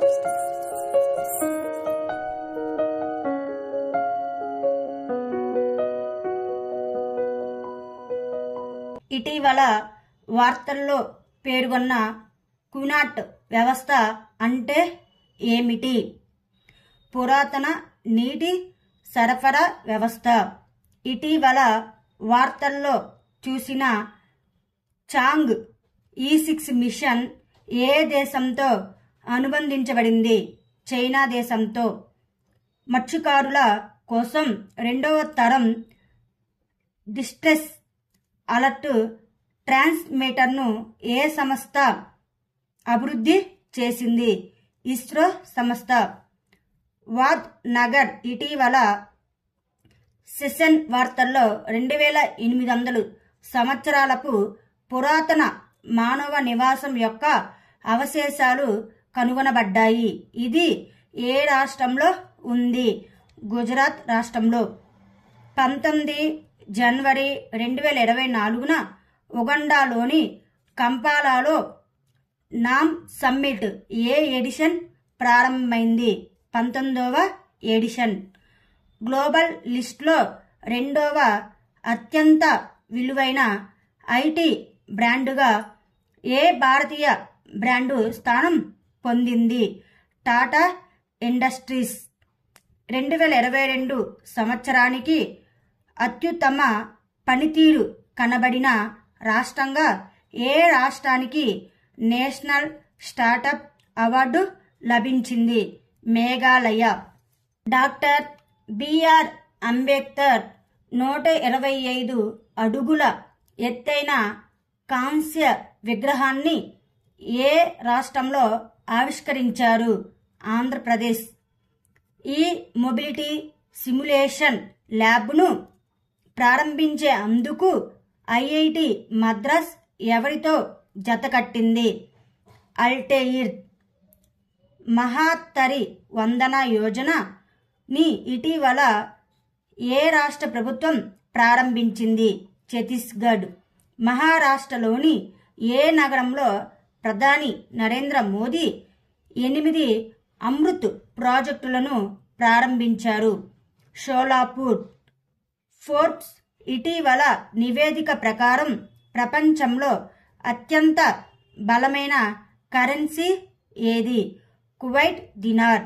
ఇటీవల వార్తల్లో పేర్కొన్న క్యునాట్ వ్యవస్థ అంటే ఏమిటి? పురాతన నీటి సరఫరా వ్యవస్థ. ఇటీవల వార్తల్లో చూసిన చాంగ్ E6 మిషన్ ఏ దేశంతో అనుబంధించబడింది? చైనా దేశంతో. మత్స్యకారుల కోసం రెండవ తరం డిస్ట్రెస్ అలర్ట్ ట్రాన్స్మిటర్ను ఏ సంస్థ అభివృద్ధి చేసింది? ఇస్రో సంస్థ. వాద్ నగర్ ఇటీవల సెషన్ వార్తల్లో 2800 సంవత్సరాలకు పురాతన మానవ నివాసం యొక్క అవశేషాలు కనుగొనబడ్డాయి. ఇది ఏ రాష్ట్రంలో ఉంది? గుజరాత్ రాష్ట్రంలో. 19 జనవరి 2024న ఉగండాలోని కంపాలాలో నామ్ సమ్మిట్ ఏ ఎడిషన్ ప్రారంభమైంది? 19వ ఎడిషన్. గ్లోబల్ లిస్ట్లో రెండవ అత్యంత విలువైన ఐటీ బ్రాండుగా ఏ భారతీయ బ్రాండు స్థానం పొందింది? టాటా ఇండస్ట్రీస్. 2022 సంవత్సరానికి అత్యుత్తమ పనితీరు కనబడిన రాష్ట్రంగా ఏ రాష్ట్రానికి నేషనల్ స్టార్టప్ అవార్డు లభించింది? మేఘాలయ. డాక్టర్ బిఆర్ అంబేద్కర్ 125 అడుగుల ఎత్తైన కాంస్య విగ్రహాన్ని ఏ రాష్ట్రంలో ఆవిష్కరించారు? ఆంధ్రప్రదేశ్. ఈ మొబిలిటీ సిమ్యులేషన్ ల్యాబ్ను ప్రారంభించే అందుకు ఐఐటి మద్రాస్ ఎవరితో జతకట్టింది? అల్టెయిర్. మహాత్తరి వందన యోజనని ఇటీవల ఏ రాష్ట్ర ప్రభుత్వం ప్రారంభించింది? ఛత్తీస్గఢ్. మహారాష్ట్రలోని ఏ నగరంలో ప్రధాని నరేంద్ర మోదీ 8 అమృత్ ప్రాజెక్టులను ప్రారంభించారు? షోలాపూర్. ఫోర్బ్స్ ఇటీవల నివేదిక ప్రకారం ప్రపంచంలో అత్యంత బలమైన కరెన్సీ ఏది? Kuwait dinar.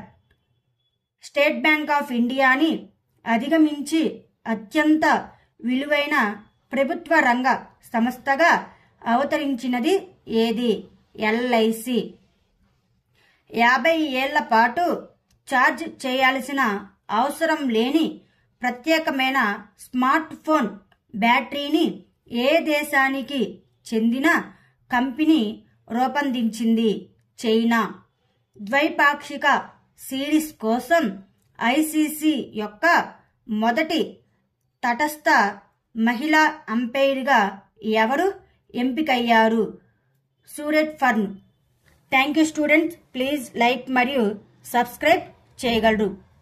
State bank of ఇండియాని అధిగమించి అత్యంత విలువైన ప్రభుత్వ రంగ సంస్థగా అవతరించినది ఏది? ఎల్ఐసి. 50 ఏళ్ల పాటు ఛార్జ్ చేయాల్సిన అవసరం లేని ప్రత్యేకమైన స్మార్ట్ ఫోన్ బ్యాటరీని ఏ దేశానికి చెందిన కంపెనీ రూపొందించింది? చైనా. ద్వైపాక్షిక సిరీస్ కోసం ఐసీసీ యొక్క మొదటి తటస్థ మహిళా అంపైర్గా ఎవరు ఎంపికయ్యారు? Suraj fern. Thank you students. Please like మరియు సబ్స్క్రైబ్ చేయగలరు.